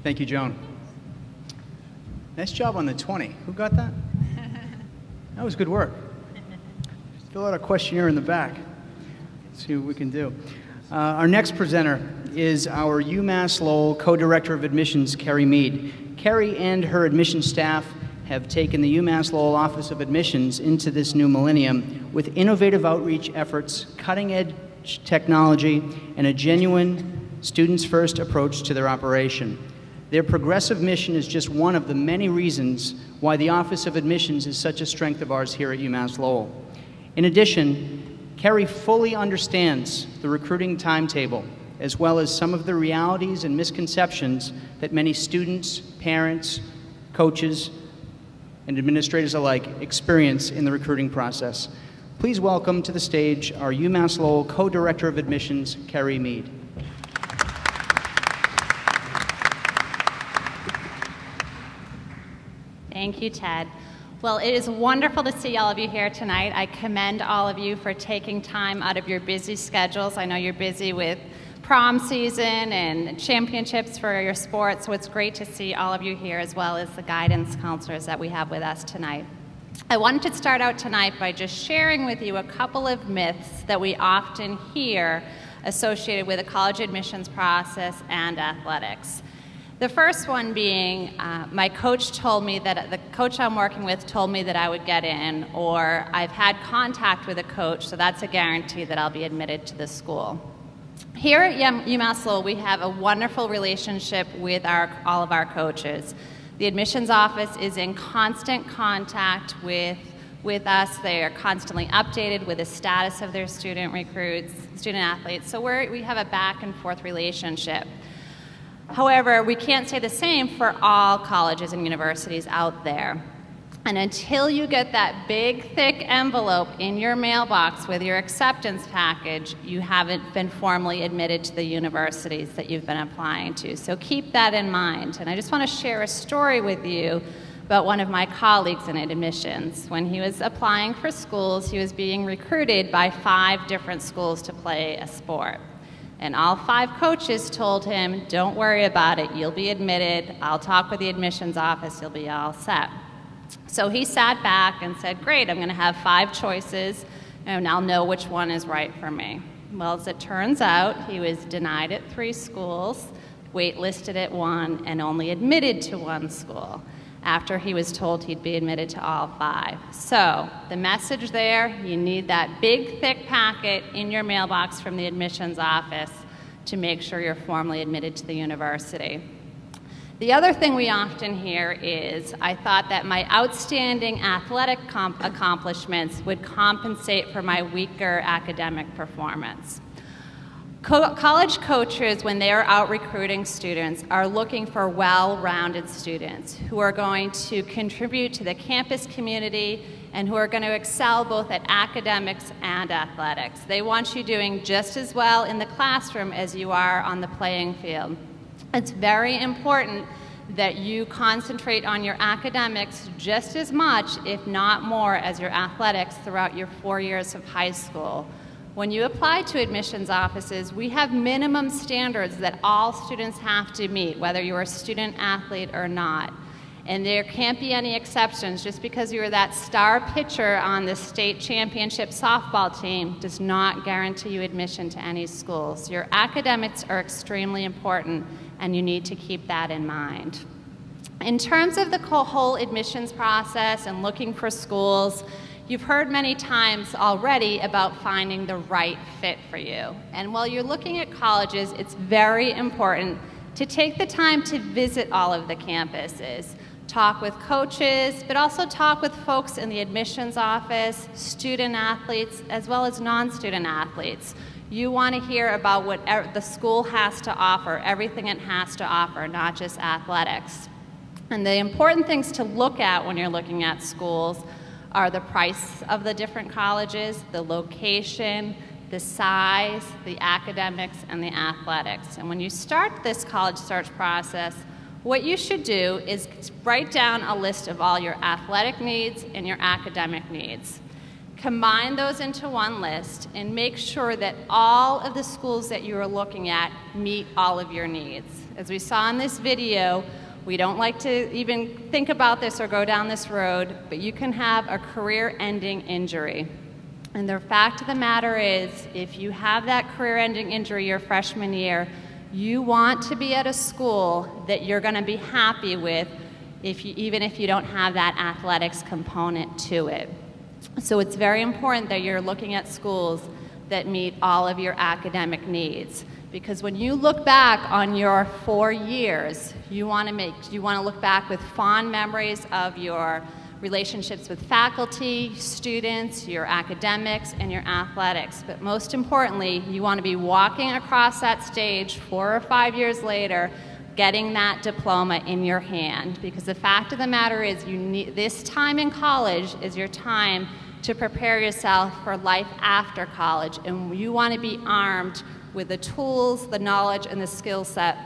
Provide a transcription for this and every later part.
Thank you, Joan. Nice job on the 20. Who got that? That was good work. Fill out a questionnaire in the back. Let's see what we can do. Our next presenter is our UMass Lowell Co-Director of Admissions, Carrie Mead. Carrie and her admissions staff have taken the UMass Lowell Office of Admissions into this new millennium with innovative outreach efforts, cutting-edge technology, and a genuine students-first approach to their operation. Their progressive mission is just one of the many reasons why the Office of Admissions is such a strength of ours here at UMass Lowell. In addition, Carrie fully understands the recruiting timetable, as well as some of the realities and misconceptions that many students, parents, coaches, and administrators alike experience in the recruiting process. Please welcome to the stage our UMass Lowell Co-Director of Admissions, Carrie Mead. Thank you, Ted. Well, it is wonderful to see all of you here tonight. I commend all of you for taking time out of your busy schedules. I know you're busy with prom season and championships for your sports, so it's great to see all of you here, as well as the guidance counselors that we have with us tonight. I wanted to start out tonight by just sharing with you a couple of myths that we often hear associated with the college admissions process and athletics. The first one being, my coach told me that, the coach I'm working with told me that I would get in, or I've had contact with a coach, so that's a guarantee that I'll be admitted to the school. Here at UMass Lowell, we have a wonderful relationship with all of our coaches. The admissions office is in constant contact with us. They are constantly updated with the status of their student recruits, student athletes, so we have a back and forth relationship. However, we can't say the same for all colleges and universities out there. And until you get that big, thick envelope in your mailbox with your acceptance package, you haven't been formally admitted to the universities that you've been applying to. So keep that in mind. And I just want to share a story with you about one of my colleagues in admissions. When he was applying for schools, he was being recruited by 5 different schools to play a sport. And all 5 coaches told him, don't worry about it, you'll be admitted, I'll talk with the admissions office, you'll be all set. So he sat back and said, great, I'm gonna have 5 choices, and I'll know which one is right for me. Well, as it turns out, he was denied at 3 schools, waitlisted at 1, and only admitted to 1 school, after he was told he'd be admitted to all 5. So the message there, you need that big, thick packet in your mailbox from the admissions office to make sure you're formally admitted to the university. The other thing we often hear is, I thought that my outstanding athletic accomplishments would compensate for my weaker academic performance. College coaches, when they are out recruiting students, are looking for well-rounded students who are going to contribute to the campus community and who are going to excel both at academics and athletics. They want you doing just as well in the classroom as you are on the playing field. It's very important that you concentrate on your academics just as much, if not more, as your athletics throughout your 4 years of high school. When you apply to admissions offices, we have minimum standards that all students have to meet, whether you're a student athlete or not. And there can't be any exceptions. Just because you're that star pitcher on the state championship softball team does not guarantee you admission to any schools. Your academics are extremely important, and you need to keep that in mind. In terms of the whole admissions process and looking for schools, you've heard many times already about finding the right fit for you. And while you're looking at colleges, it's very important to take the time to visit all of the campuses. Talk with coaches, but also talk with folks in the admissions office, student athletes, as well as non-student athletes. You want to hear about what the school has to offer, everything it has to offer, not just athletics. And the important things to look at when you're looking at schools are the price of the different colleges, the location, the size, the academics, and the athletics. And when you start this college search process, what you should do is write down a list of all your athletic needs and your academic needs. Combine those into one list and make sure that all of the schools that you are looking at meet all of your needs. As we saw in this video, we don't like to even think about this or go down this road, but you can have a career-ending injury. And the fact of the matter is, if you have that career-ending injury your freshman year, you want to be at a school that you're going to be happy with, even if you don't have that athletics component to it. So it's very important that you're looking at schools that meet all of your academic needs. Because when you look back on your 4 years, you want to look back with fond memories of your relationships with faculty, students, your academics, and your athletics. But most importantly, you want to be walking across that stage 4 or 5 years later, getting that diploma in your hand. Because the fact of the matter is, this time in college is your time to prepare yourself for life after college, and you want to be armed with the tools, the knowledge, and the skill set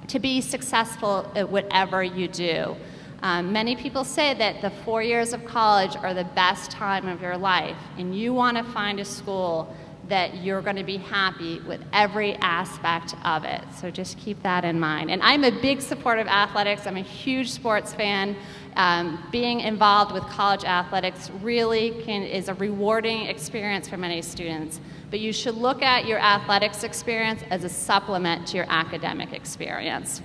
to be successful at whatever you do. Many people say that the 4 years of college are the best time of your life, and you want to find a school that you're going to be happy with every aspect of it. So just keep that in mind. And I'm a big supporter of athletics. I'm a huge sports fan. Being involved with college athletics really is a rewarding experience for many students. But you should look at your athletics experience as a supplement to your academic experience.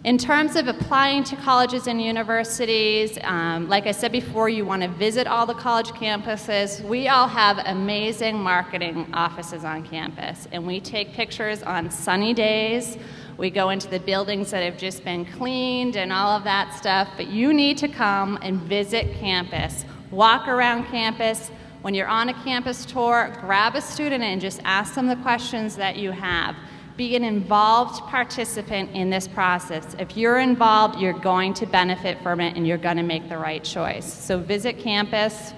In terms of applying to colleges and universities, like I said before, you want to visit all the college campuses. We all have amazing marketing offices on campus, and we take pictures on sunny days. We go into the buildings that have just been cleaned and all of that stuff, but you need to come and visit campus. Walk around campus. When you're on a campus tour, grab a student and just ask them the questions that you have. Be an involved participant in this process. If you're involved, you're going to benefit from it and you're going to make the right choice. So visit campus.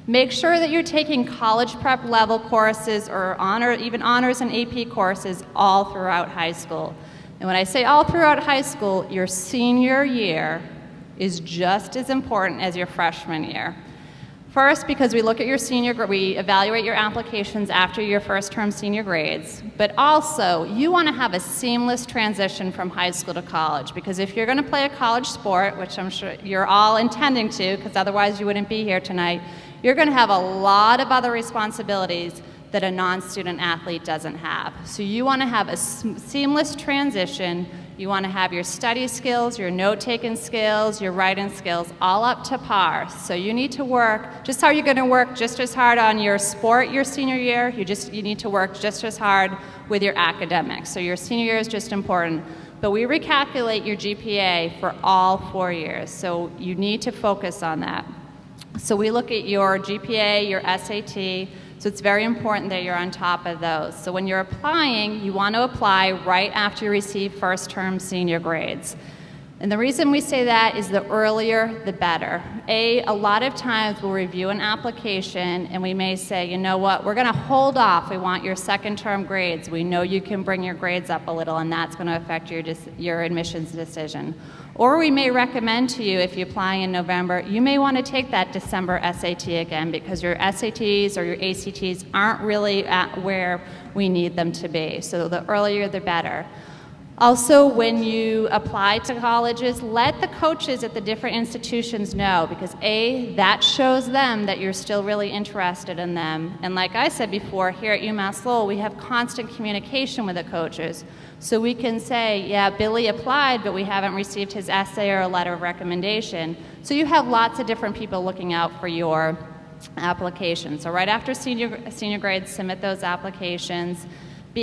Make sure that you're taking college prep level courses or even honors and AP courses all throughout high school. And when I say all throughout high school, your senior year is just as important as your freshman year. First, because we look at we evaluate your applications after your first term senior grades, but also you want to have a seamless transition from high school to college, because if you're going to play a college sport, which I'm sure you're all intending to, because otherwise you wouldn't be here tonight, you're going to have a lot of other responsibilities that a non-student athlete doesn't have. So you want to have a seamless transition. You want to have your study skills, your note-taking skills, your writing skills all up to par. So you need to work, just how you're going to work just as hard on your sport your senior year, you need to work just as hard with your academics. So your senior year is just important. But we recalculate your GPA for all 4 years, so you need to focus on that. So we look at your GPA, your SAT, so it's very important that you're on top of those. So when you're applying, you want to apply right after you receive first term senior grades. And the reason we say that is the earlier, the better. A lot of times we'll review an application and we may say, you know what, we're going to hold off. We want your second term grades. We know you can bring your grades up a little, and that's going to affect your admissions decision. Or we may recommend to you, if you're applying in November, you may want to take that December SAT again, because your SATs or your ACTs aren't really at where we need them to be. So the earlier, the better. Also, when you apply to colleges, let the coaches at the different institutions know, because that shows them that you're still really interested in them. And like I said before, here at UMass Lowell, we have constant communication with the coaches. So we can say, yeah, Billy applied, but we haven't received his essay or a letter of recommendation. So you have lots of different people looking out for your application. So right after senior grades, submit those applications.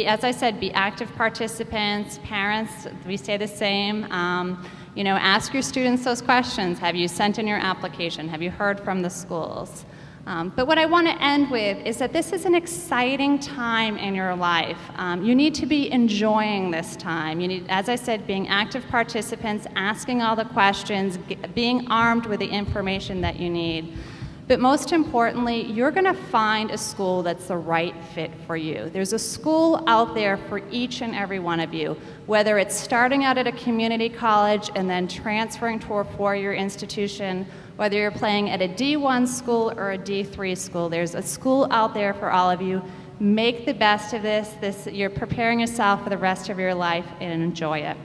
As I said, be active participants. Parents, we say the same. Ask your students those questions. Have you sent in your application? Have you heard from the schools? But what I want to end with is that this is an exciting time in your life. You need to be enjoying this time. You need, as I said, being active participants, asking all the questions, being armed with the information that you need. But most importantly, you're going to find a school that's the right fit for you. There's a school out there for each and every one of you, whether it's starting out at a community college and then transferring to a four-year institution, whether you're playing at a D1 school or a D3 school. There's a school out there for all of you. Make the best of this. You're preparing yourself for the rest of your life, and enjoy it.